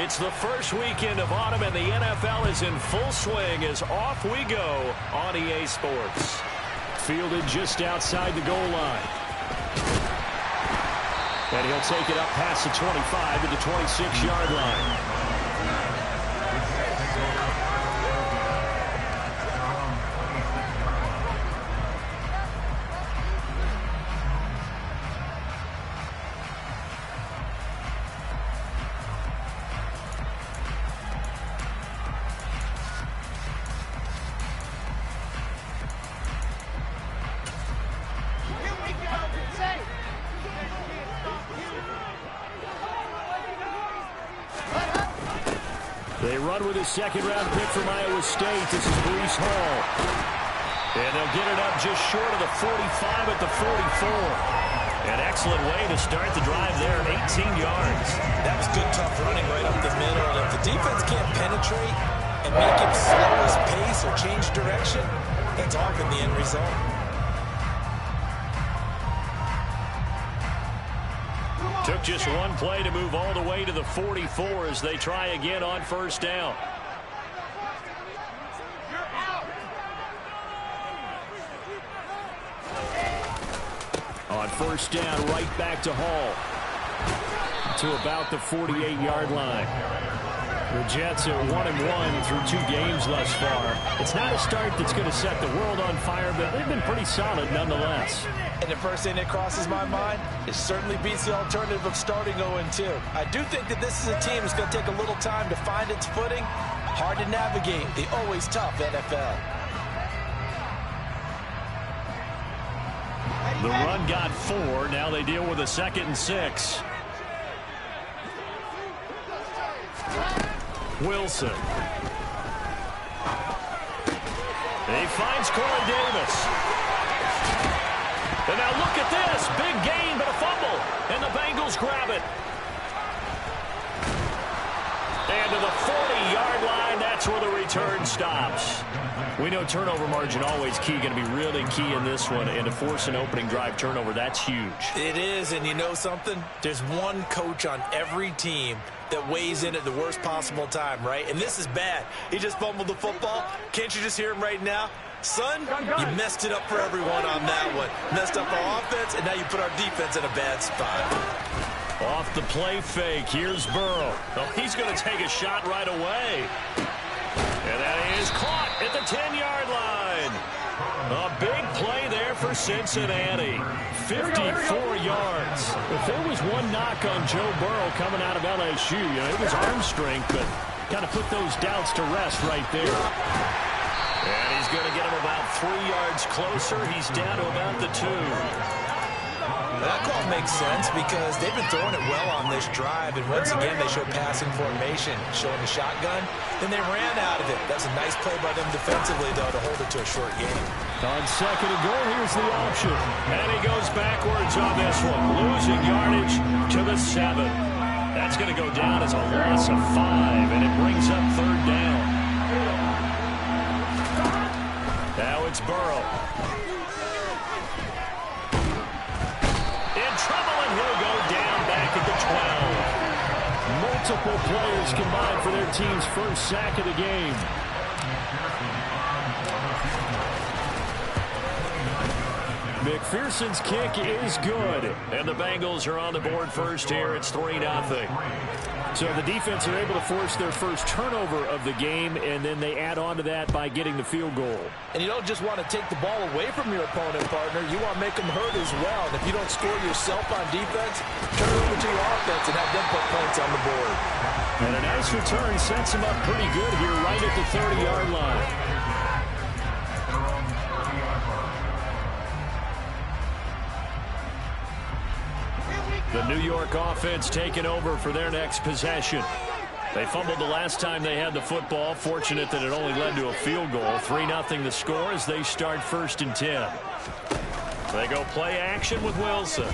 It's the first weekend of autumn, and the NFL is in full swing as off we go on EA Sports. Fielded just outside the goal line. And he'll take it up past the 25 to the 26-yard line. They run with a second-round pick from Iowa State. This is Breece Hall. And they'll get it up just short of the 45 at the 44. An excellent way to start the drive there, 18 yards. That was good, tough running right up the middle. And if the defense can't penetrate and make him slow his pace or change direction, that's often the end result. Took just one play to move all the way to the 44 as they try again on first down. On first down, right back to Hall. To about the 48-yard line. The Jets are 1-1 through 2 games thus far. It's not a start that's going to set the world on fire, but they've been pretty solid nonetheless. And the first thing that crosses my mind, it certainly beats the alternative of starting 0-2. I do think that this is a team that's going to take a little time to find its footing. Hard to navigate the always tough NFL. The run got 4. Now they deal with a 2nd and 6. Wilson. He finds Corey Davis. And now look at this. Big gain, but a fumble. And the Bengals grab it. And to the 40-yard line, that's where the return stops. We know turnover margin always key, going to be really key in this one. And to force an opening drive turnover, that's huge. It is, and you know something? There's one coach on every team that weighs in at the worst possible time, right? And this is bad. He just fumbled the football. Can't you just hear him right now? Son, you messed it up for everyone on that one. Messed up our offense, and now you put our defense in a bad spot. Off the play fake, here's Burrow. Oh, he's going to take a shot right away. And that is caught at the 10-yard line. A big play there for Cincinnati. 54 yards. If there was one knock on Joe Burrow coming out of LSU, it was arm strength, but kind of put those doubts to rest right there. And he's going to get him about 3 yards closer. He's down to about the 2. That call makes sense because they've been throwing it well on this drive, and once again they show passing formation, showing the shotgun. Then they ran out of it. That's a nice play by them defensively, though, to hold it to a short game. On 2nd and goal, here's the option. And he goes backwards on this one, losing yardage to the 7. That's going to go down as a loss of 5, and it brings up 3rd down. Now it's Burrow. In trouble, and he'll go down back at the 12. Multiple players combined for their team's first sack of the game. McPherson's kick is good, and the Bengals are on the board first here. It's 3-0. So the defense are able to force their first turnover of the game, and then they add on to that by getting the field goal. And you don't just want to take the ball away from your opponent, partner. You want to make them hurt as well. And if you don't score yourself on defense, turn it over to your offense and have them put points on the board. And a nice return sets them up pretty good here right at the 30-yard line. The New York offense taking over for their next possession. They fumbled the last time they had the football. Fortunate that it only led to a field goal. 3-0 the score as they start 1st and 10. They go play action with Wilson.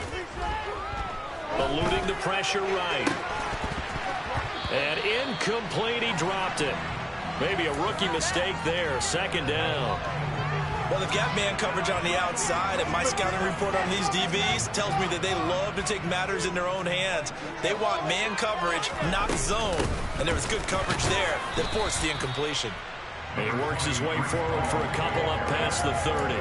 Eluding the pressure right. And incomplete, he dropped it. Maybe a rookie mistake there. 2nd down. Well, they've got man coverage on the outside, and my scouting report on these DBs tells me that they love to take matters in their own hands. They want man coverage, not zone. And there was good coverage there that forced the incompletion. He works his way forward for a couple up past the 30.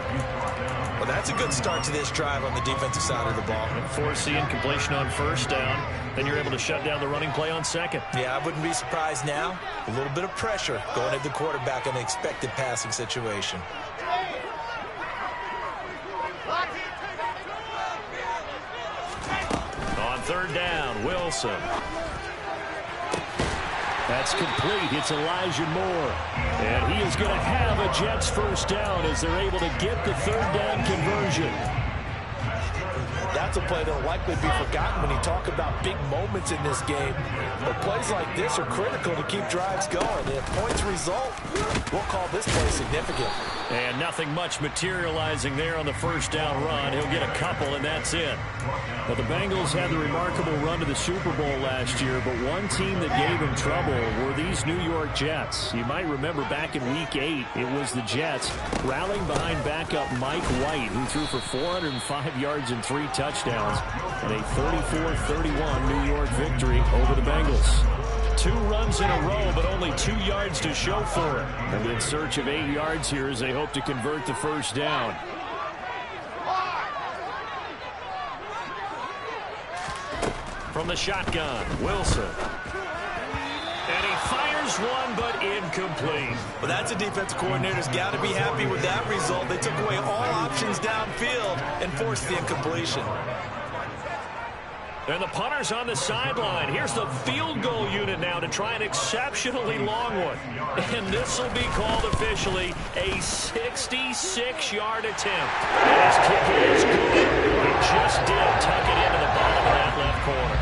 Well, that's a good start to this drive on the defensive side of the ball. Force the incompletion on first down. Then you're able to shut down the running play on second. Yeah, I wouldn't be surprised now. A little bit of pressure going at the quarterback in an expected passing situation. On third down, Wilson. That's complete. It's Elijah Moore. And he is going to have a Jets first down as they're able to get the third down conversion. That's a play that will likely be forgotten when you talk about big moments in this game. But plays like this are critical to keep drives going. And if points result, we'll call this play significant. And nothing much materializing there on the first down run. He'll get a couple, and that's it. Well, the Bengals had the remarkable run to the Super Bowl last year, but one team that gave him trouble were these New York Jets. You might remember back in Week 8, it was the Jets rallying behind backup Mike White, who threw for 405 yards and 3 touchdowns, and a 34-31 New York victory over the Bengals. 2 runs in a row, but only 2 yards to show for it. And in search of 8 yards here as they hope to convert the first down. From the shotgun, Wilson. And he fires one, but incomplete. Well, that's a defensive coordinator's got to be happy with that result. They took away all options downfield and forced the incompletion. And the punter's on the sideline. Here's the field goal unit now to try an exceptionally long one. And this will be called officially a 66-yard attempt. And his kick is good. He just did tuck it into the bottom of that left corner.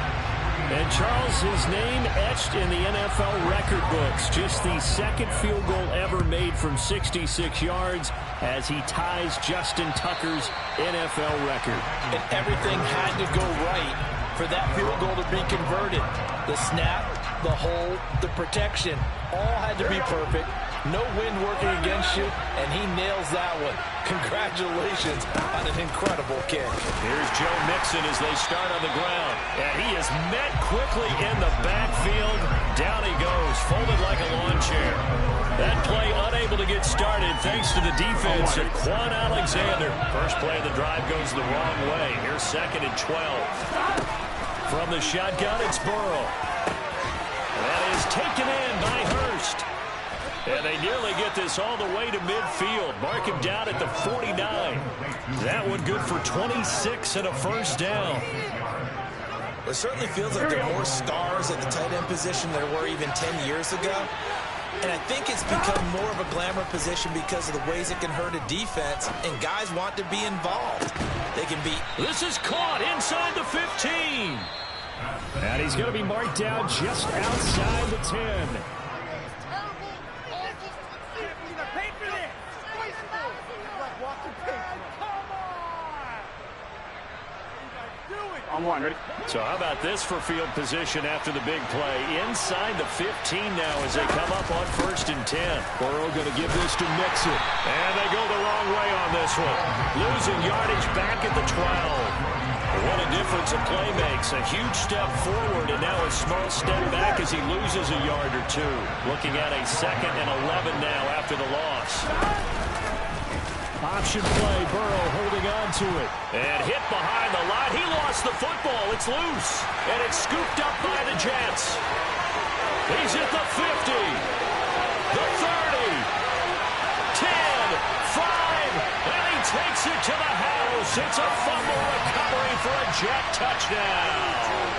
And Charles, his name etched in the NFL record books. Just the second field goal ever made from 66 yards as he ties Justin Tucker's NFL record. And everything had to go right for that field goal to be converted. The snap, the hold, the protection, all had to be perfect. No wind working against you, and he nails that one. Congratulations on an incredible kick. Here's Joe Mixon as they start on the ground. And he is met quickly in the backfield. Down he goes, folded like a lawn chair. That play unable to get started thanks to the defense of Quan Alexander. First play of the drive goes the wrong way. Here's 2nd and 12. From the shotgun, it's Burrow. That is taken in by Hurst. And they nearly get this all the way to midfield. Mark him down at the 49. That one good for 26 and a first down. It certainly feels like there are more stars at the tight end position than there were even 10 years ago. And I think it's become more of a glamour position because of the ways it can hurt a defense, and guys want to be involved. They can be... This is caught inside the 15. And he's going to be marked down just outside the 10. On one, ready? So how about this for field position after the big play? Inside the 15 now as they come up on 1st and 10. Burrow going to give this to Mixon. And they go the wrong way on this one. Losing yardage back at the 12. What a difference a play makes. A huge step forward and now a small step back as he loses a yard or 2. Looking at a 2nd and 11 now after the loss. Option play, Burrow holding on to it. And hit behind the line. He lost the football. It's loose. And it's scooped up by the Jets. He's at the 50. The 30. 10. 5. And he takes it to the house. It's a fumble recovery for a Jet touchdown.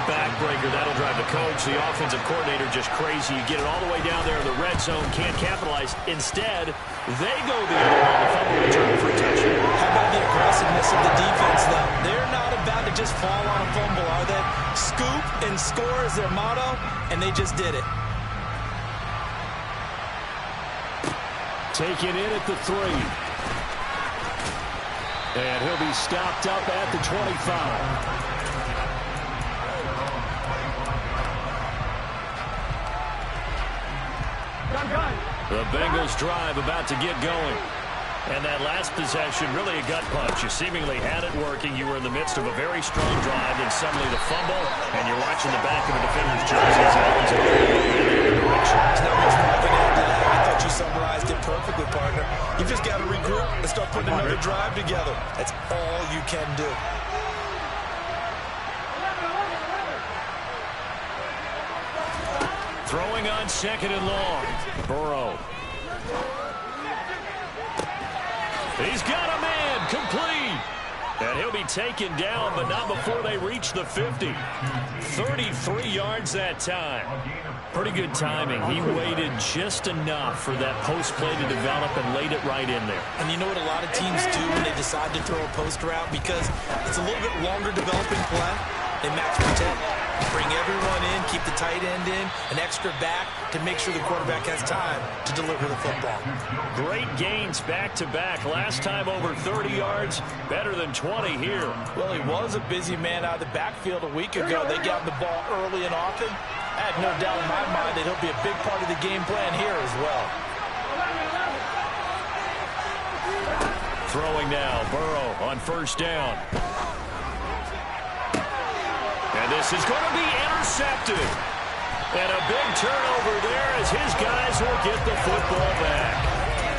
Backbreaker, that'll drive the coach, the offensive coordinator, just crazy. You get it all the way down there in the red zone, can't capitalize. Instead, they go the other way, the fumble return for a touchdown. How about the aggressiveness of the defense, though? They're not about to just fall on a fumble, are they? Scoop and score is their motto, and they just did it. Taken in at the 3. And he'll be stopped up at the 25. The Bengals drive about to get going. And that last possession, really a gut punch. You seemingly had it working. You were in the midst of a very strong drive, and suddenly the fumble, and you're watching the back of a defender's jersey as it opens up in the direction. There's not much more I can add to that. I thought you summarized it perfectly, partner. You just got to regroup and start putting another drive together. That's all you can do. Throwing on second and long. Burrow. He's got a man complete. And he'll be taken down, but not before they reach the 50. 33 yards that time. Pretty good timing. He waited just enough for that post play to develop and laid it right in there. And you know what a lot of teams do when they decide to throw a post route? Because it's a little bit longer developing play. They max protect. Bring everyone in, keep the tight end in, an extra back to make sure the quarterback has time to deliver the football. Great gains back-to-back. Last time over 30 yards, better than 20 here. Well, he was a busy man out of the backfield a week ago. They got the ball early and often. I have no doubt in my mind that he'll be a big part of the game plan here as well. Throwing now, Burrow on first down. And this is going to be intercepted. And a big turnover there as his guys will get the football back.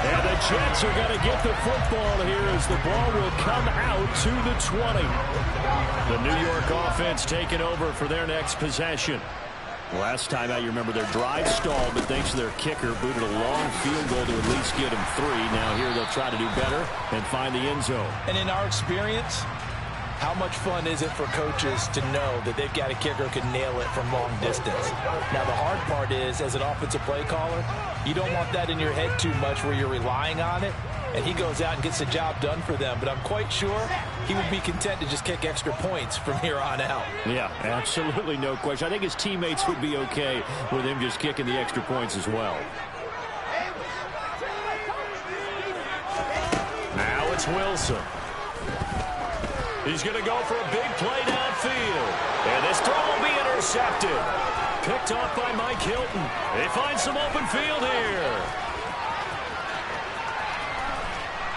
And the Jets are going to get the football here as the ball will come out to the 20. The New York offense taking over for their next possession. Last time out, you remember their drive stalled, but thanks to their kicker, booted a long field goal to at least get them 3. Now here they'll try to do better and find the end zone. And in our experience, how much fun is it for coaches to know that they've got a kicker who can nail it from long distance? Now, the hard part is, as an offensive play caller, you don't want that in your head too much where you're relying on it, and he goes out and gets the job done for them. But I'm quite sure he would be content to just kick extra points from here on out. Yeah, absolutely no question. I think his teammates would be okay with him just kicking the extra points as well. Now it's Wilson. He's going to go for a big play downfield. And this throw will be intercepted. Picked off by Mike Hilton. They find some open field here.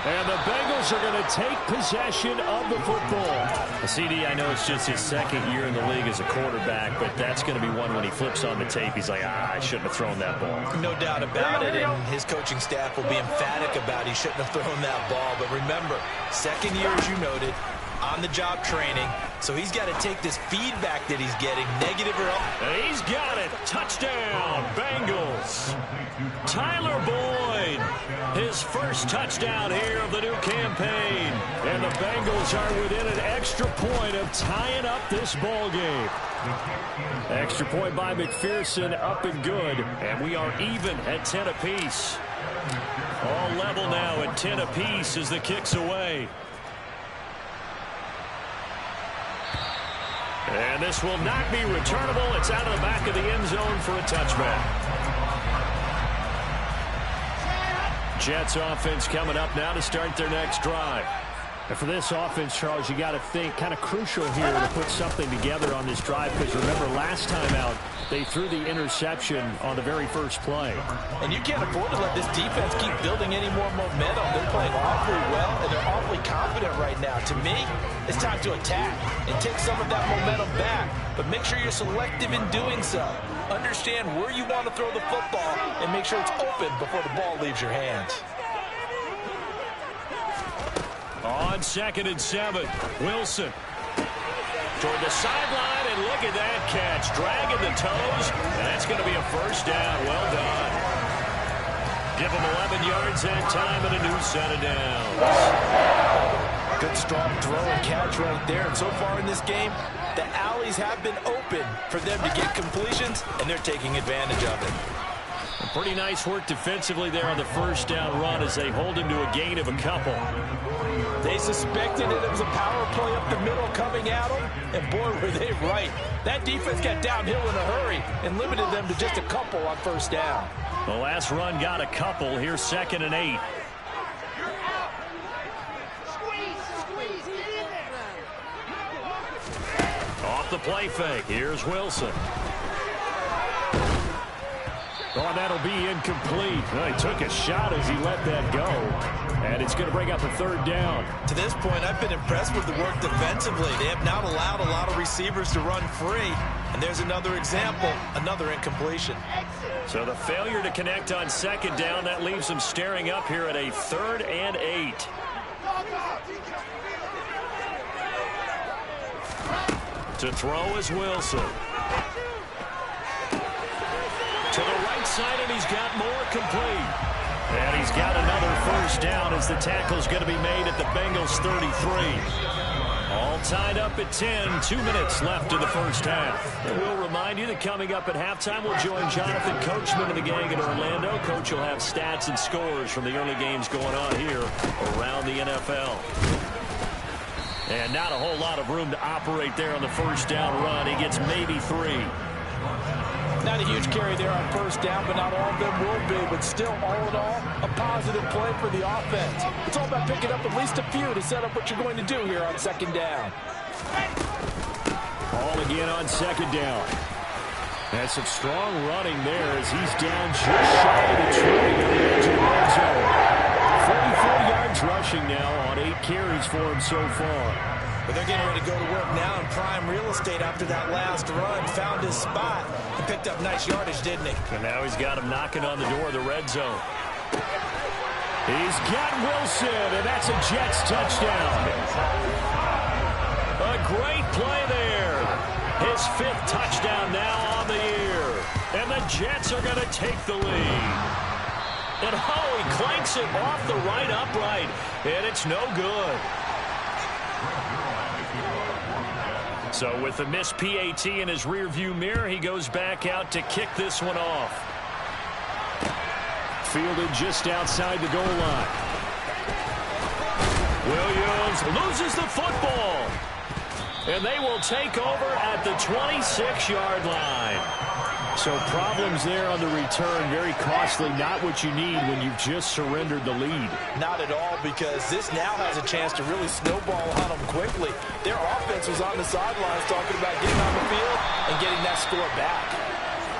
And the Bengals are going to take possession of the football. CD, I know it's just his second year in the league as a quarterback, but that's going to be one when he flips on the tape. He's like, I shouldn't have thrown that ball. No doubt about it, and his coaching staff will be emphatic about he shouldn't have thrown that ball. But remember, second year, as you noted, on-the-job training, so he's got to take this feedback that he's getting, negative or up. He's got it. Touchdown, Bengals. Tyler Boyd, his first touchdown here of the new campaign. And the Bengals are within an extra point of tying up this ball game. Extra point by McPherson, up and good. And we are even at 10 apiece. All level now at 10 apiece as the kick's away. And this will not be returnable. It's out of the back of the end zone for a touchback. Jets offense coming up now to start their next drive. And for this offense, Charles, you got to think kind of crucial here to put something together on this drive, because remember last time out they threw the interception on the very first play. And you can't afford to let this defense keep building any more momentum. They're playing awfully well, and they're awfully confident right now. To me, it's time to attack and take some of that momentum back, but make sure you're selective in doing so. Understand where you want to throw the football and make sure it's open before the ball leaves your hands. On 2nd and 7, Wilson toward the sideline, and look at that catch, dragging the toes, and that's going to be a first down. Well done. Give him 11 yards that time and a new set of downs. Good strong throw and catch right there. And so far in this game, the alleys have been open for them to get completions, and they're taking advantage of it. Pretty nice work defensively there on the first down run as they hold him to a gain of a couple. They suspected that it was a power play up the middle coming at them, and boy, were they right. That defense got downhill in a hurry and limited them to just a couple on first down. The last run got a couple. Here's 2nd and 8. Off the play fake. Here's Wilson. Oh, and that'll be incomplete. Well, he took a shot as he let that go. And it's going to bring up a third down. To this point, I've been impressed with the work defensively. They have not allowed a lot of receivers to run free. And there's another example, another incompletion. So the failure to connect on second down, that leaves them staring up here at a 3rd and 8. To throw is Wilson. To the right side, and he's got more complete. And he's got another first down as the tackle's going to be made at the Bengals 33. All tied up at 10, 2 minutes left in the first half. And we'll remind you that coming up at halftime, we'll join Jonathan Coachman and the gang in Orlando. Coach will have stats and scores from the early games going on here around the NFL. And not a whole lot of room to operate there on the first down run. He gets maybe 3. Not a huge carry there on first down, but not all of them will be. But still, all in all, a positive play for the offense. It's all about picking up at least a few to set up what you're going to do here on second down. Ball again on second down. That's some strong running there as he's down just shy of the 20 in the edge of the red zone. 44 yards rushing now on 8 carries for him so far. But they're getting ready to go to work now in prime real estate after that last run. Found his spot and picked up nice yardage, didn't he? And now he's got him knocking on the door of the red zone. He's got Wilson, and that's a Jets touchdown. A great play there. His 5th touchdown now on the year. And the Jets are going to take the lead. And oh, he clanks it off the right upright. And it's no good. So with the missed PAT in his rearview mirror, he goes back out to kick this one off. Fielded just outside the goal line. Williams loses the football. And they will take over at the 26-yard line. So problems there on the return, very costly, not what you need when you've just surrendered the lead. Not at all, because this now has a chance to really snowball on them quickly. Their offense was on the sidelines talking about getting on the field and getting that score back.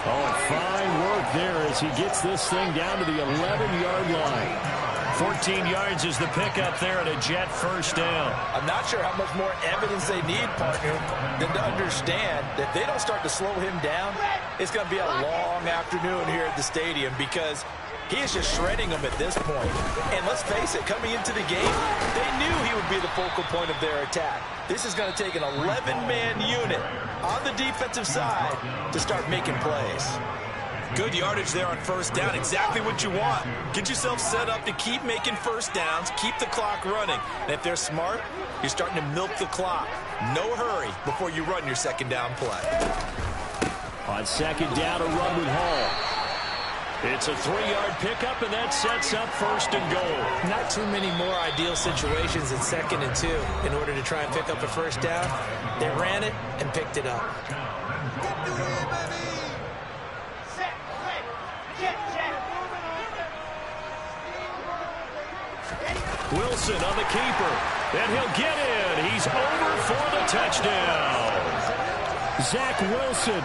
Oh, and fine work there as he gets this thing down to the 11-yard line. 14 yards is the pickup there and a Jet first down. I'm not sure how much more evidence they need, partner, than to understand that if they don't start to slow him down, it's going to be a long afternoon here at the stadium because he is just shredding them at this point. And let's face it, coming into the game, they knew he would be the focal point of their attack. This is going to take an 11-man unit on the defensive side to start making plays. Good yardage there on first down. Exactly what you want. Get yourself set up to keep making first downs, keep the clock running. And if they're smart, you're starting to milk the clock. No hurry before you run your second down play. On second down, a run with Hall. It's a 3-yard pickup, and that sets up first and goal. Not too many more ideal situations in 2nd and 2 in order to try and pick up a first down. They ran it and picked it up. Wilson on the keeper, and he'll get in. He's over for the touchdown. Zach Wilson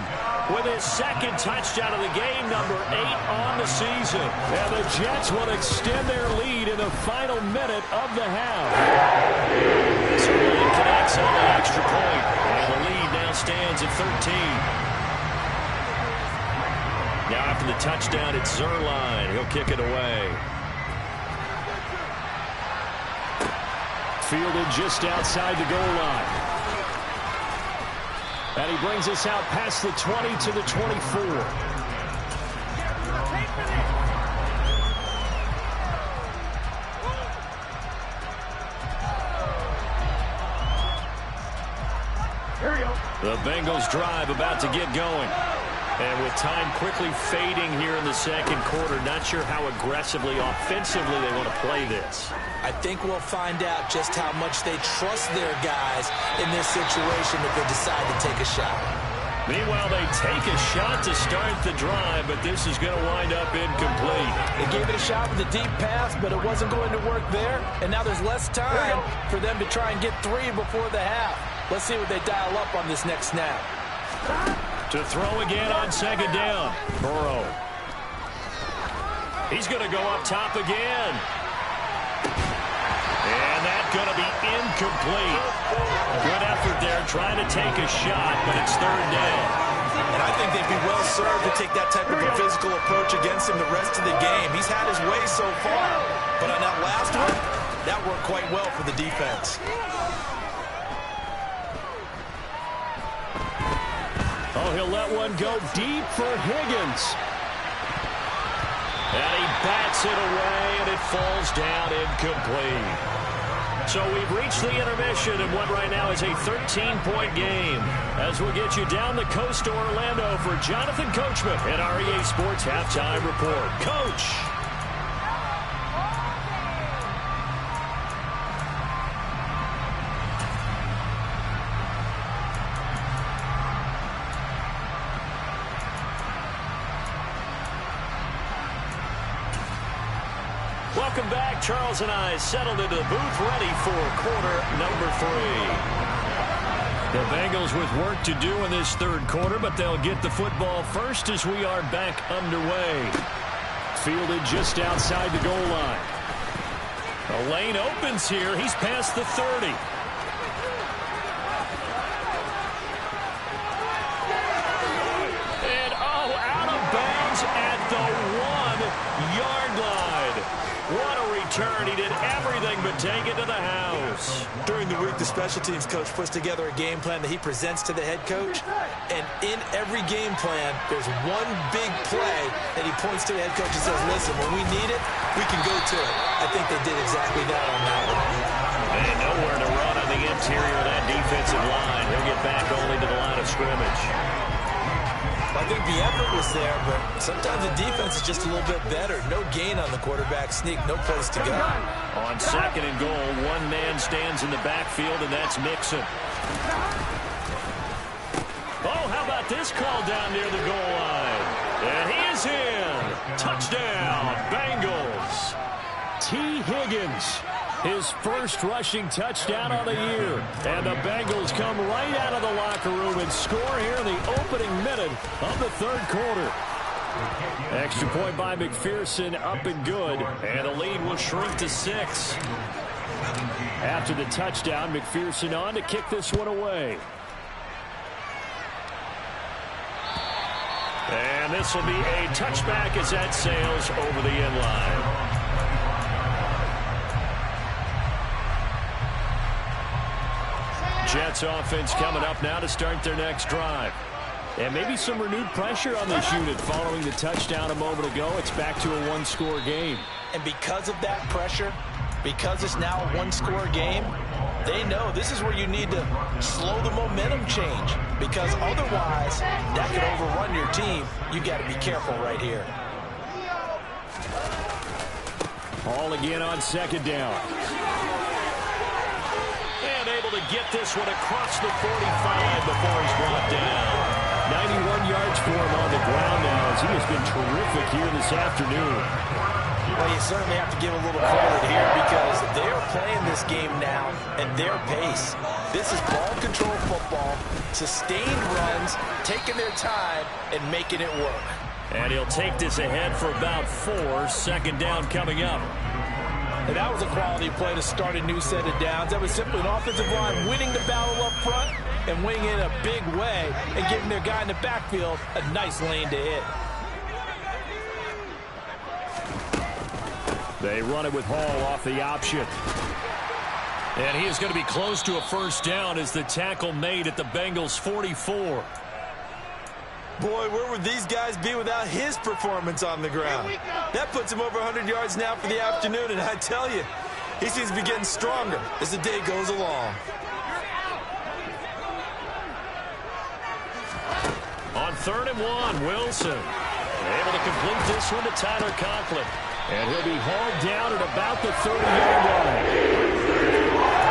with his 2nd touchdown of the game, number 8 on the season. And the Jets will extend their lead in the final minute of the half. So it connects on the extra point, and the lead now stands at 13. Now after the touchdown, it's Zerline. He'll kick it away. Fielded just outside the goal line. And he brings us out past the 20 to the 24. The Bengals drive about to get going. And with time quickly fading here in the second quarter, not sure how aggressively, offensively they want to play this. I think we'll find out just how much they trust their guys in this situation if they decide to take a shot. Meanwhile, they take a shot to start the drive, but this is going to wind up incomplete. They gave it a shot with a deep pass, but it wasn't going to work there. And now there's less time for them to try and get 3 before the half. Let's see what they dial up on this next snap. To throw again on second down. Burrow. He's going to go up top again. And that's going to be incomplete. Good effort there trying to take a shot, but it's third down. And I think they'd be well served to take that type of a physical approach against him the rest of the game. He's had his way so far, but on that last one, that worked quite well for the defense. Oh, he'll let one go deep for Higgins. And he bats it away, and it falls down incomplete. So we've reached the intermission in what right now is a 13-point game. As we'll get you down the coast to Orlando for Jonathan Coachman at our EA Sports Halftime Report. Coach. Welcome back. Charles and I settled into the booth ready for quarter number 3. The Bengals with work to do in this third quarter, but they'll get the football first as we are back underway. Fielded just outside the goal line. The lane opens here. He's past the 30. And, oh, out of bounds at the 1-yard line. What a return. He did everything but take it to the house. During the week, the special teams coach puts together a game plan that he presents to the head coach. And in every game plan, there's one big play that he points to the head coach and says, listen, when we need it, we can go to it. I think they did exactly that on that one. And nowhere to run on the interior of that defensive line. He'll get back only to the line of scrimmage. I think the effort was there, but sometimes the defense is just a little bit better. No gain on the quarterback sneak, no place to go. On second and goal, one man stands in the backfield, and that's Mixon. Oh, how about this call down near the goal line? And he is in. Touchdown, Bengals. T. Higgins. His first rushing touchdown on the year. And the Bengals come right out of the locker room and score here in the opening minute of the third quarter. Extra point by McPherson, up and good. And the lead will shrink to 6. After the touchdown, McPherson on to kick this one away. And this will be a touchback as that sails over the end line. Jets offense coming up now to start their next drive. And maybe some renewed pressure on this unit following the touchdown a moment ago. It's back to a one-score game. And because of that pressure, because it's now a one-score game, they know this is where you need to slow the momentum change. Because otherwise, that could overrun your team. You got to be careful right here. Hall again on second down. Able to get this one across the 45 before he's brought down. 91 yards for him on the ground now as he has been terrific here this afternoon. Well, you certainly have to give a little credit here because they are playing this game now at their pace. This is ball control football, sustained runs, taking their time and making it work. And he'll take this ahead for about 4. Second down coming up. And that was a quality play to start a new set of downs. That was simply an offensive line winning the battle up front and winning it in a big way and giving their guy in the backfield a nice lane to hit. They run it with Hall off the option. And he is going to be close to a first down as the tackle made at the Bengals 44. Boy, where would these guys be without his performance on the ground? That puts him over 100 yards now for the afternoon, and I tell you, he seems to be getting stronger as the day goes along. On 3rd and 1, Wilson able to complete this one to Tyler Conklin. And he'll be hauled down at about the 30-yard line.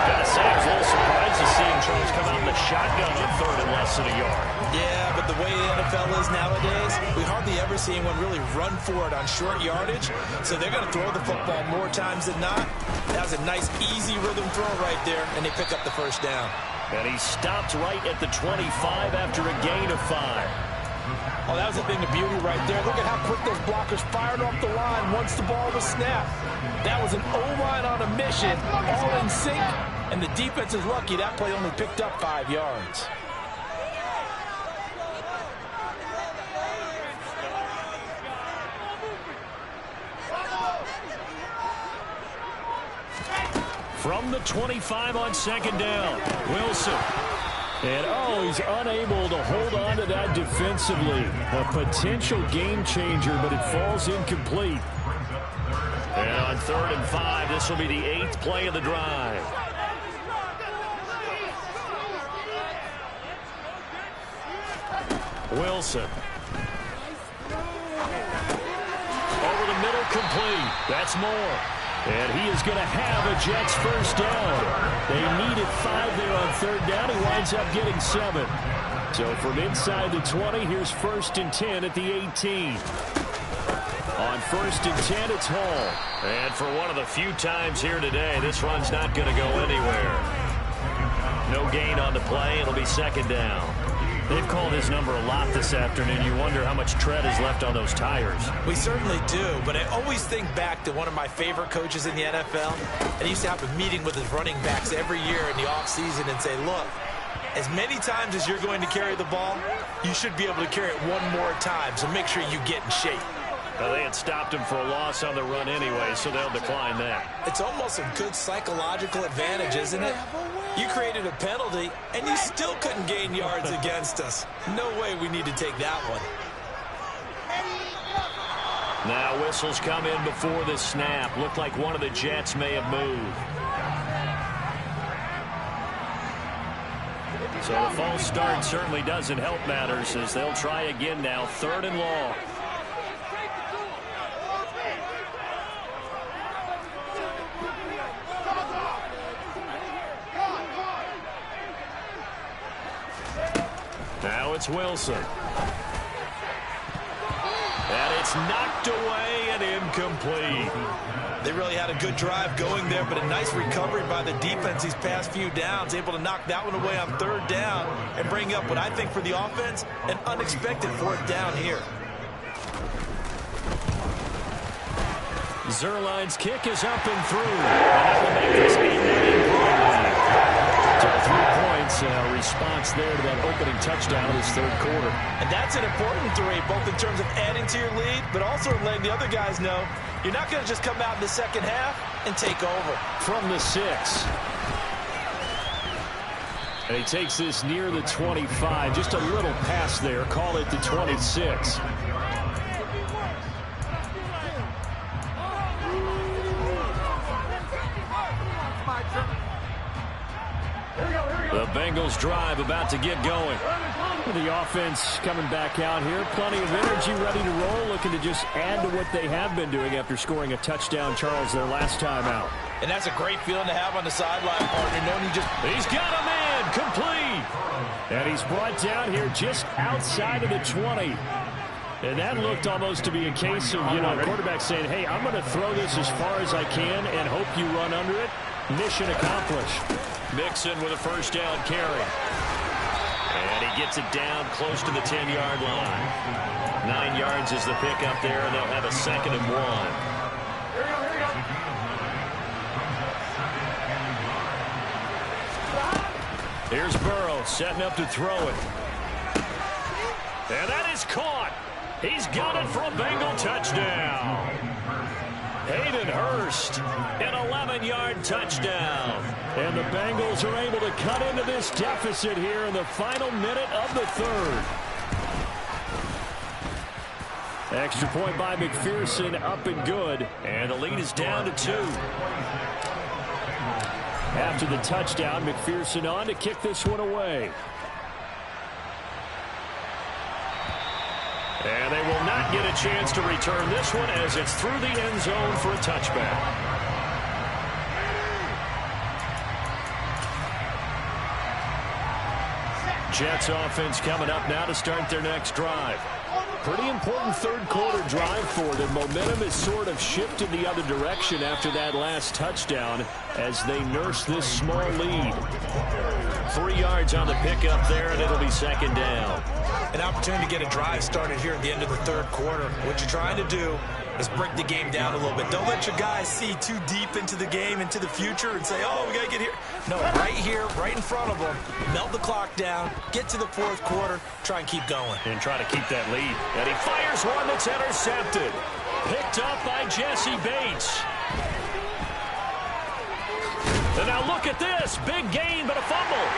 Gotta say, I was a little surprised to see him come out in the shotgun on 3rd and less than a yard. Yeah, but the way the NFL is nowadays, we hardly ever see anyone really run for it on short yardage. So they're going to throw the football more times than not. That was a nice, easy rhythm throw right there, and they pick up the first down. And he stopped right at the 25 after a gain of 5. Oh, that was a thing of beauty right there. Look at how quick those blockers fired off the line once the ball was snapped. That was an O-line on a mission, all in sync, and the defense is lucky that play only picked up 5 yards. From the 25 on second down, Wilson. And, oh, he's unable to hold on to that defensively. A potential game changer, but it falls incomplete. And on 3rd and 5, this will be the 8th play of the drive. Wilson. Over the middle, complete. That's more. And he is going to have a Jets first down. They needed 5 there on 3rd down. He winds up getting 7. So from inside the 20, here's 1st and 10 at the 18. On 1st and 10, it's Hall. And for one of the few times here today, this run's not going to go anywhere. No gain on the play. It'll be 2nd down. They've called his number a lot this afternoon. You wonder how much tread is left on those tires. We certainly do, but I always think back to one of my favorite coaches in the NFL. And he used to have a meeting with his running backs every year in the offseason and say, look, as many times as you're going to carry the ball, you should be able to carry it one more time, so make sure you get in shape. Well, they had stopped him for a loss on the run anyway, so they'll decline that. It's almost a good psychological advantage, isn't it? You created a penalty, and you still couldn't gain yards against us. No way we need to take that one. Now whistles come in before the snap. Looked like one of the Jets may have moved. So the false start certainly doesn't help matters as they'll try again now. 3rd and long. Now it's Wilson. And it's knocked away and incomplete. They really had a good drive going there, but a nice recovery by the defense these past few downs, able to knock that one away on 3rd down and bring up what I think for the offense, an unexpected 4th down here. Zerline's kick is up and through. And that will make this 8-9 point. So 3 points, response there to that opening touchdown in this 3rd quarter. And that's an important 3, both in terms of adding to your lead, but also letting the other guys know you're not going to just come out in the second half and take over. From the 6. And he takes this near the 25. Just a little pass there. Call it the 26. The Bengals drive about to get going. The offense coming back out here. Plenty of energy, ready to roll, looking to just add to what they have been doing after scoring a touchdown, Charles, their last time out. And that's a great feeling to have on the sideline, partner. He's got a man, complete. And he's brought down here just outside of the 20. And that looked almost to be a case of, quarterback saying, hey, I'm going to throw this as far as I can and hope you run under it. Mission accomplished. Mixon with a first down carry. And he gets it down close to the 10-yard line. 9 yards is the pickup there, and they'll have a 2nd and 1. Here's Burrow setting up to throw it. And that is caught. He's got it for a Bengal touchdown. Hayden Hurst, an 11-yard touchdown. And the Bengals are able to cut into this deficit here in the final minute of the 3rd. Extra point by McPherson, up and good. And the lead is down to 2. After the touchdown, McPherson on to kick this one away. And they will not get a chance to return this one as it's through the end zone for a touchback. Jets offense coming up now to start their next drive. Pretty important 3rd quarter drive for them. Momentum has sort of shifted the other direction after that last touchdown as they nurse this small lead. 3 yards on the pickup there, and it'll be 2nd down. an opportunity to get a drive started here at the end of the third quarter. What you're trying to do is break the game down a little bit. Don't let your guys see too deep into the game, into the future, and say, oh, we got to get here. No, right here, right in front of them, melt the clock down, get to the fourth quarter, try and keep going. And try to keep that lead. And he fires one that's intercepted. Picked up by Jesse Bates. And now look at this. Big gain, but a fumble.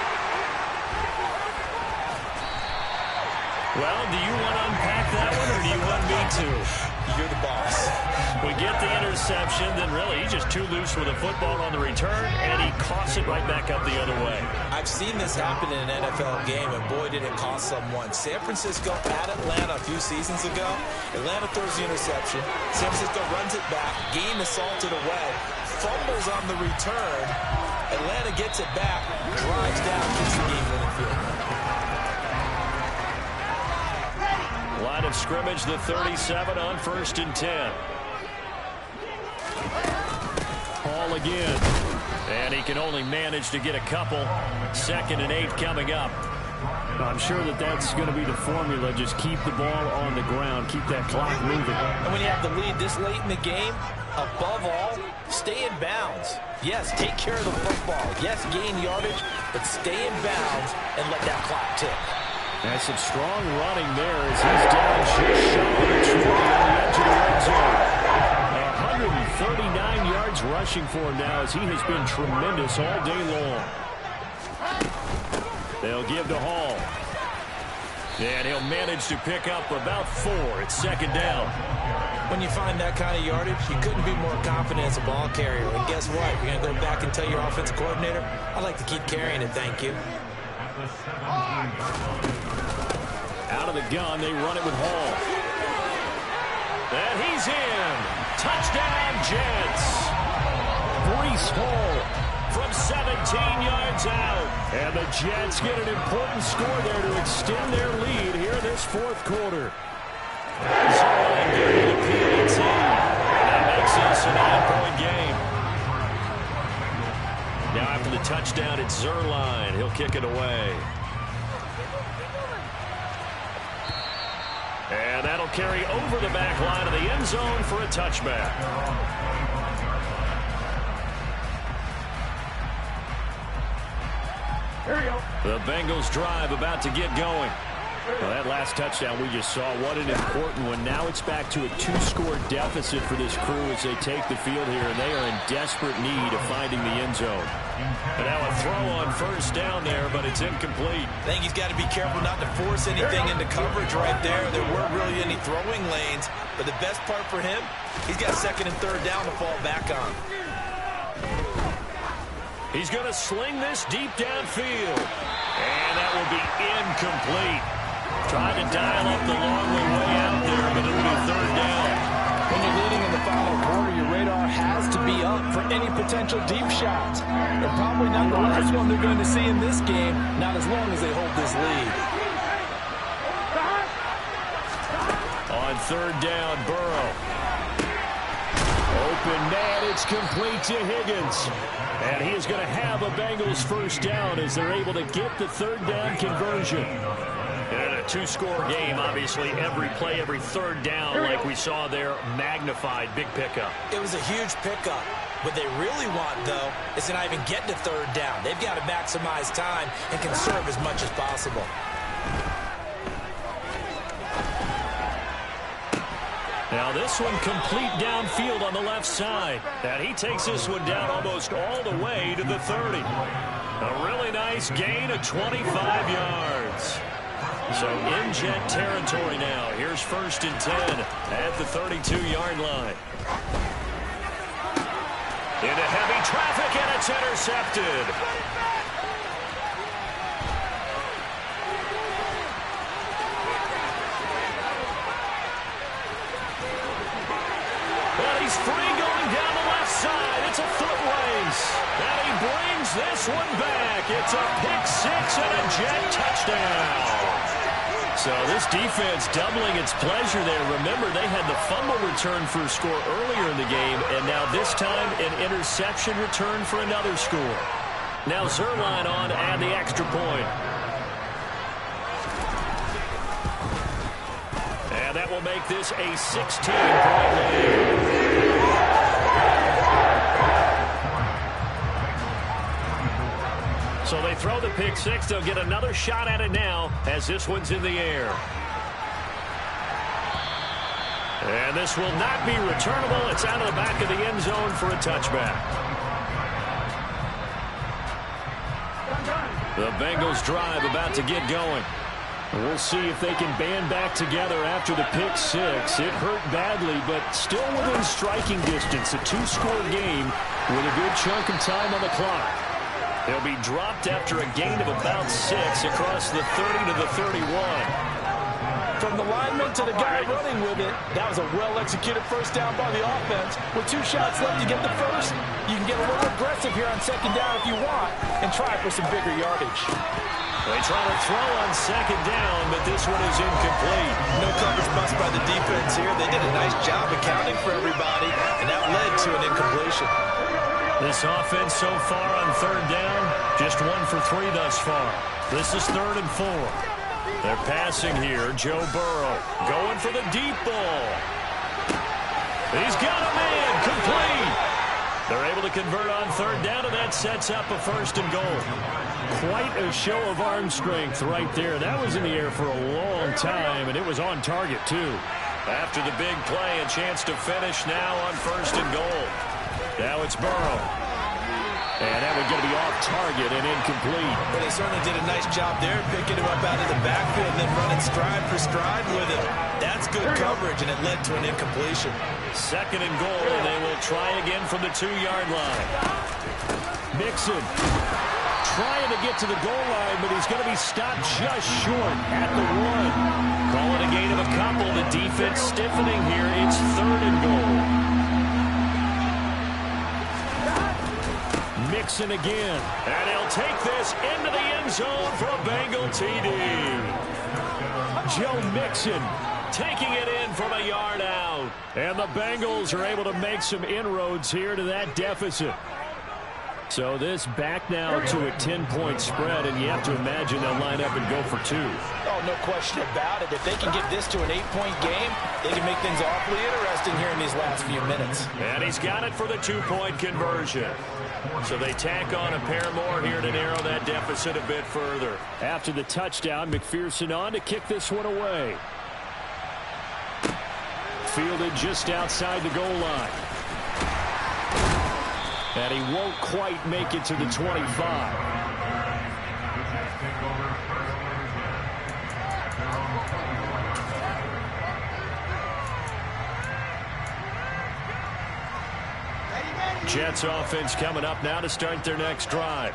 Well, do you want to unpack that one, or do you want me to? You're the boss. We get the interception, then really he's just too loose with the football on the return, and he coughs it right back up the other way. I've seen this happen in an NFL game, and boy, did it cost someone. San Francisco at Atlanta a few seasons ago. Atlanta throws the interception. San Francisco runs it back. Game assaulted away. Fumbles on the return. Atlanta gets it back. Drives down. Gets the game-winning field goal. Line of scrimmage, the 37 on 1st and 10. Hall again. And he can only manage to get a couple. 2nd and 8 coming up. I'm sure that's going to be the formula. Just keep the ball on the ground. Keep that clock moving. And when you have the lead this late in the game, above all, stay in bounds. Yes, take care of the football. Yes, gain yardage, but stay in bounds and let that clock tick. That's some strong running there as he's down just shy of 20 on the edge of the red zone. 139 yards rushing for him now as he has been tremendous all day long. They'll give to Hall. And he'll manage to pick up about 4. It's 2nd down. When you find that kind of yardage, you couldn't be more confident as a ball carrier. And guess what? You're going to go back and tell your offensive coordinator, I'd like to keep carrying it, thank you. Out of the gun, they run it with Hall. And he's in. Touchdown, Jets. Breece Hall from 17 yards out. And the Jets get an important score there to extend their lead here in this fourth quarter. Zerline getting the PAT. That makes this a 9-point game. Now after the touchdown, it's Zerline. He'll kick it away. And that'll carry over the back line of the end zone for a touchback. There you go. The Bengals drive about to get going. Well, that last touchdown we just saw, what an important one. Now it's back to a 2-score deficit for this crew as they take the field here, and they are in desperate need of finding the end zone. And now a throw on 1st down there, but it's incomplete. I think he's got to be careful not to force anything into coverage right there. There weren't really any throwing lanes, but the best part for him, he's got 2nd and 3rd down to fall back on. He's going to sling this deep downfield, and that will be incomplete. Tried to dial up the long way out there, but it'll be 3rd down. When you're leading in the final quarter, your radar has to be up for any potential deep shots. They're probably not the last one they're going to see in this game, not as long as they hold this lead. On 3rd down, Burrow. Open man, it's complete to Higgins. And he is going to have a Bengals 1st down as they're able to get the 3rd down conversion. And a 2-score game, obviously, every play, every 3rd down, like we saw there, magnified, big pickup. It was a huge pickup. What they really want, though, is to not even get to 3rd down. They've got to maximize time and conserve as much as possible. Now this one complete downfield on the left side. And he takes this one down almost all the way to the 30. A really nice gain of 25 yards. So in Jet territory now. Here's 1st and 10 at the 32-yard line. Into heavy traffic, and it's intercepted. And he's free going down the left side. It's a foot race. And he brings this one back. It's a pick-6 and a Jet touchdown. So this defense doubling its pleasure there. Remember, they had the fumble return for a score earlier in the game, and now this time an interception return for another score. Now Zerline on to add the extra point. will make this a 16-point lead. So they throw the pick six. They'll get another shot at it now as this one's in the air. And this will not be returnable. It's out of the back of the end zone for a touchback. The Bengals drive about to get going. We'll see if they can band back together after the pick six. It hurt badly, but still within striking distance. A two-score game with a good chunk of time on the clock. They'll be dropped after a gain of about 6 across the 30 to the 31. From the lineman to the guy running with it, that was a well-executed first down by the offense. With 2 shots left to get the first, you can get a little aggressive here on second down if you want and try for some bigger yardage. They try to throw on second down, but this one is incomplete. No coverage bust by the defense here. They did a nice job accounting for everybody, and that led to an incompletion. This offense so far on third down, just 1 for 3 thus far. This is 3rd and 4. They're passing here. Joe Burrow going for the deep ball. He's got a man. Complete. They're able to convert on third down, and that sets up a 1st and goal. Quite a show of arm strength right there. That was in the air for a long time, and it was on target, too. After the big play, a chance to finish now on 1st and goal. Now it's Burrow. And that was going to be off target and incomplete. But they certainly did a nice job there, picking him up out of the backfield and then running stride for stride with him. That's good coverage, and it led to an incompletion. 2nd and goal, and they will try again from the 2-yard line. Mixon trying to get to the goal line, but he's going to be stopped just short at the 1. Calling a gain of a couple. The defense stiffening here. It's 3rd and goal. Mixon again, and he'll take this into the end zone for a Bengal TD. Joe Mixon taking it in from a yard out. And the Bengals are able to make some inroads here to that deficit. So this back now to a 10-point spread, and you have to imagine they'll line up and go for 2. Oh, no question about it. If they can get this to an 8-point game, they can make things awfully interesting here in these last few minutes. And he's got it for the 2-point conversion. So they tack on a pair more here to narrow that deficit a bit further. After the touchdown, McPherson on to kick this one away. Fielded just outside the goal line. And he won't quite make it to the 25. Jets offense coming up now to start their next drive.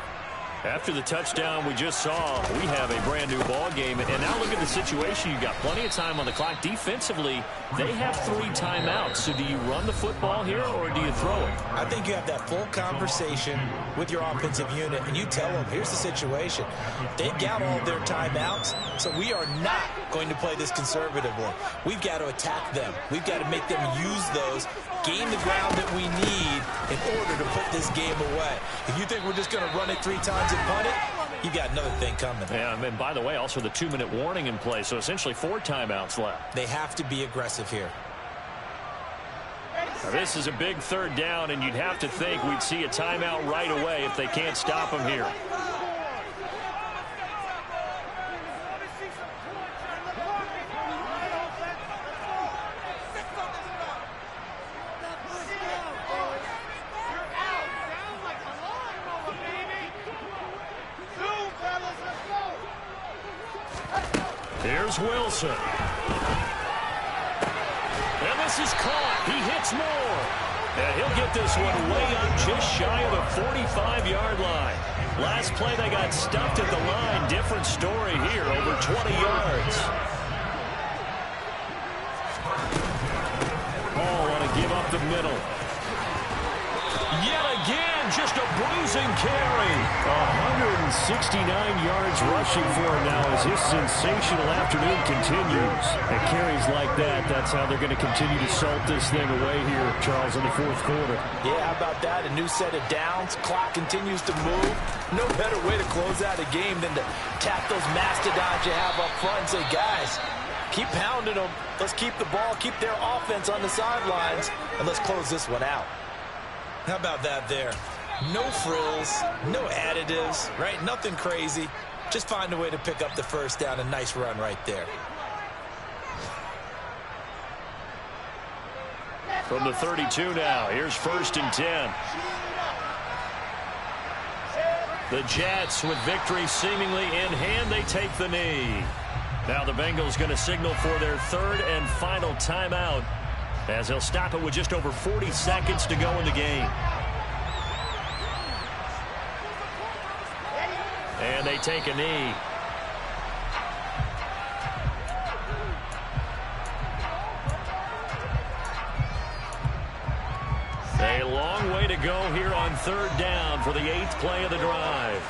After the touchdown we just saw, we have a brand new ball game. And now look at the situation. You've got plenty of time on the clock. Defensively, they have 3 timeouts. So do you run the football here or do you throw it? I think you have that full conversation with your offensive unit, and you tell them, here's the situation. They've got all their timeouts, so we are not going to play this conservatively. We've got to attack them. We've got to make them use those, gain the ground that we need in order to put this game away. If you think we're just going to run it 3 times and punt it, you got another thing coming. Yeah, and by the way, also the 2-minute warning in play, so essentially 4 timeouts left. They have to be aggressive here. Now, this is a big 3rd down, and you'd have to think we'd see a timeout right away if they can't stop them here. Here's Wilson. And this is caught. He hits more. And he'll get this one way up just shy of the 45-yard line. Last play they got stuffed at the line. Different story here, over 20 yards. Ball want to give up the middle. Yet again, just a bruising carry. 169 yards rushing for him now as his sensational afternoon continues. And carries like that, that's how they're going to continue to salt this thing away here, Charles, in the 4th quarter. Yeah, how about that? A new set of downs. Clock continues to move. No better way to close out a game than to tap those mastodons you have up front and say, guys, Keep pounding them. Let's keep the ball, keep their offense on the sidelines, and let's close this one out. How about that there? No frills, no additives, right? Nothing crazy. Just find a way to pick up the first down. A nice run right there. From the 32 now, here's 1st and 10. The Jets, with victory seemingly in hand, they take the knee. Now the Bengals going to signal for their 3rd and final timeout, as they'll stop it with just over 40 seconds to go in the game. And they take a knee. A long way to go here on 3rd down for the 8th play of the drive.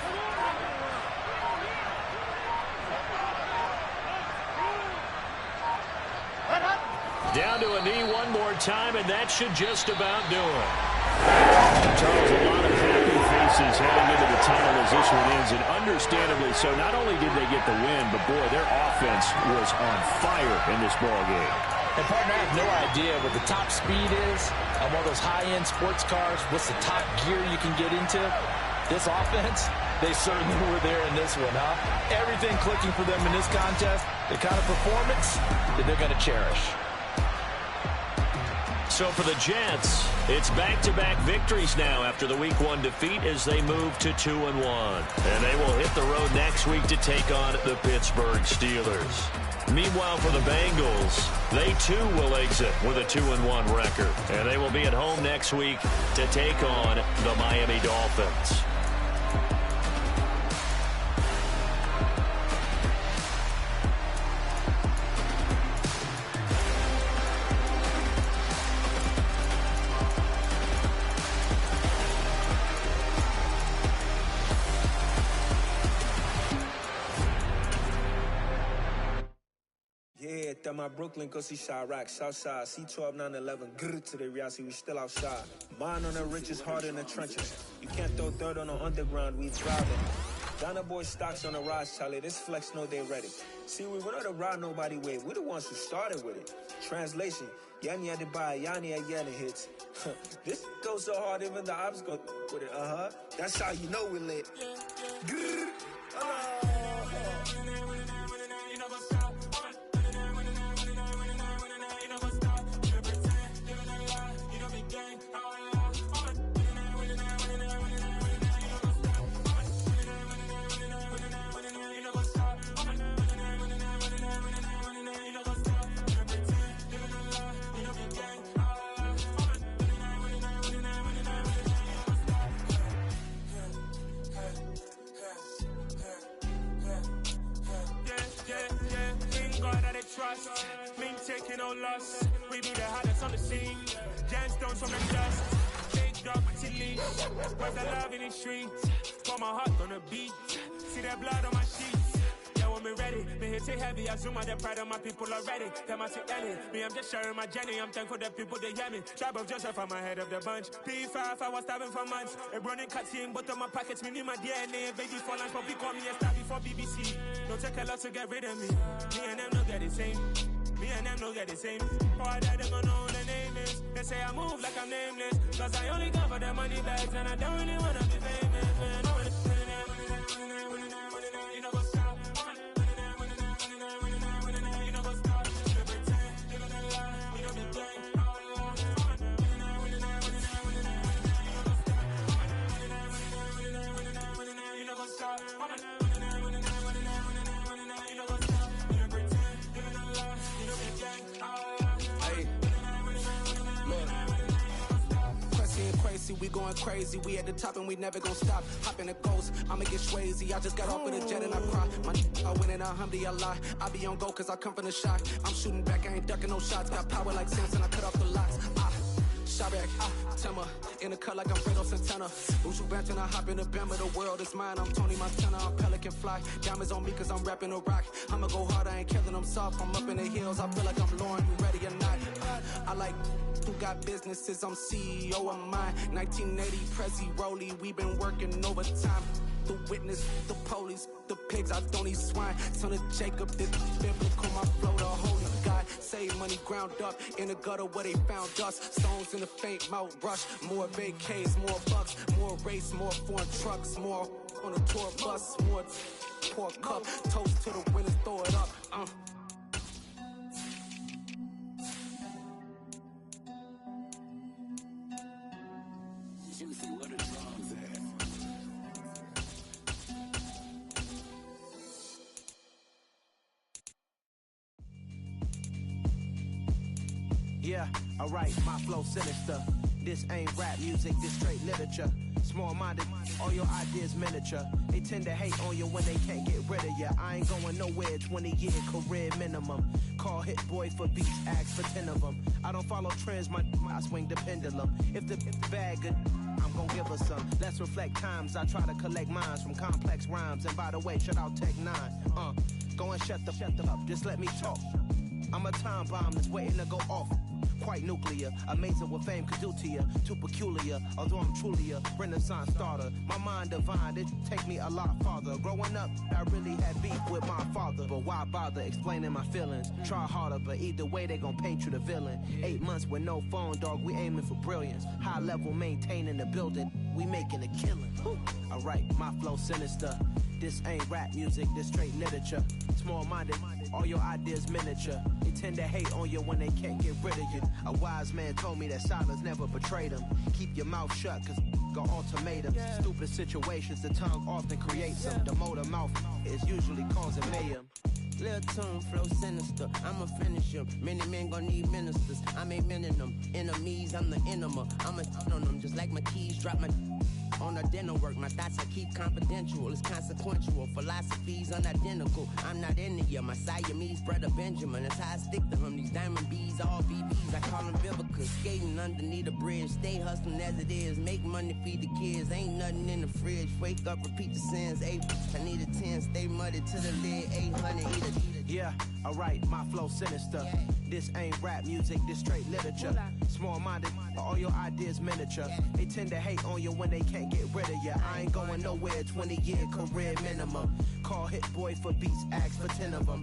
Down to a knee one more time, and that should just about do it. Charles, a lot of happy faces heading into the tunnel as this one ends, and understandably so. Not only did they get the win, but boy, their offense was on fire in this ball game. And partner, I have no idea what the top speed is on one of those high-end sports cars. What's the top gear you can get into? This offense, they certainly were there in this one, huh? Everything clicking for them in this contest, the kind of performance that they're going to cherish. So for the Jets, it's back-to-back victories now after the Week 1 defeat as they move to 2-1. And they will hit the road next week to take on the Pittsburgh Steelers. Meanwhile, for the Bengals, they too will exit with a 2-1 record. And they will be at home next week to take on the Miami Dolphins. My Brooklyn, go see Chirac, Southside, C12, 911, grr to the reality, we still outside. Mine on the richest, heart in the trenches. You can't throw dirt on the underground, we thriving. Donna Boy stocks on the rise, Charlie, this flex know they ready. See, we went on the ride nobody way, we the ones who started with it. Translation, Yanni had to buy, Yanni at Yanni hits. This goes so hard, even the ops go with it, That's how you know we lit. Grr, trust, been taking no loss. We be the hottest on the scene. Gemstones from the dust. Big dog with leash. Where's the love in the streets? Put my heart on the beat. See that blood on my sheets. Yeah, when me ready, me hit it heavy. I zoom out the pride of my people already. Them I see Ellie. Me, I'm just sharing my journey. I'm thankful that people they hear me. Tribe of Joseph, I'm ahead of the bunch. P5, I was starving for months. A running cut seeing both of my pockets. Me need my DNA. Baby for lunch, but we call me a star before BBC. Don't take a lot to get rid of me. Me and them don't get the same. Me and them don't get the same. All that them gonna know the name is. They say I move like I'm nameless. Cause I only come for the money bags and I don't really wanna be famous, man. You know what's up? You know what's up? You pretend, you know the lie, you know the game. You know what's up? We going crazy, we at the top and we never gonna stop. Hop in the ghost, I'ma get swayzy. I just got off with a jet and I cry. I win in a Humvee, I lie. I be on go cause I come from the shot. I'm shooting back, I ain't ducking no shots. Got power like Samson, I cut off the locks. Shot back, Timmer, in the cut like I'm Fredo Santana. Usual Banton, I hop in the Bama, the world is mine. I'm Tony Montana, I'm Pelican Fly. Diamonds on me cause I'm rapping a rock. I'ma go hard, I ain't killing them soft. I'm up in the hills, I feel like I'm Lauren, you ready or not? I like who got businesses, I'm CEO of mine. 1980 Prezi Rolly, we been working overtime. the witness, the police, the pigs, I don't eat swine. Son of Jacob, this biblical, my flow, the holy God. Save money ground up in the gutter where they found us. Stones in the faint mouth rush. More vacays, more bucks, more race, more foreign trucks, more on a tour bus, more pour cup. Toast to the winners, throw it up. Juicy, what a drums at? Yeah, alright, my flow sinister. This ain't rap music, this straight literature. Small-minded, all your ideas miniature. They tend to hate on you when they can't get rid of you. I ain't going nowhere, 20-year career minimum. Call hit boy for beats, ask for 10 of them. I don't follow trends, I swing the pendulum. If the bag good, I'm gon' give her some. Let's reflect times, I try to collect minds from complex rhymes. And by the way, shout out Tech 9. Go and shut the up, just let me talk. I'm a time bomb that's waiting to go off. Quite nuclear, amazing what fame could do to you. Too peculiar, although I'm truly a renaissance starter. My mind divine, it take me a lot farther. Growing up, I really had beef with my father. But why bother explaining my feelings? Try harder, but either way they gon' paint you the villain. 8 months with no phone, dog, we aiming for brilliance. High level maintaining the building, we making a killing. Alright, my flow sinister. This ain't rap music, this straight literature. Small-minded, all your ideas miniature. They tend to hate on you when they can't get rid of you. A wise man told me that silence never betrayed him. Keep your mouth shut, cause got ultimatums. Stupid situations, the tongue often creates them. The motor mouth is usually causing mayhem. Lil' tune, flow sinister, I'ma finish him. Many men gon' need ministers, I ain't mending them. Enemies, I'm the enema, I'ma on them. Just like my keys, drop my on the dinner work. My thoughts I keep confidential, it's consequential. Philosophies unidentical, I'm not into ya. My Siamese brother Benjamin, that's how I stick to him. These diamond bees, all BBs, I call them Vivica. Skating underneath the bridge, stay hustling as it is. Make money, feed the kids, ain't nothing in the fridge. Wake up, repeat the sins, 8, I need a 10, stay muddy to the lid, 800, eat a. Yeah, alright, my flow sinister. This ain't rap music, this straight literature. Small-minded, all your ideas miniature. They tend to hate on you when they can't get rid of you. I ain't going nowhere, 20-year career minimum. Call hit boy for beats, ask for 10 of them.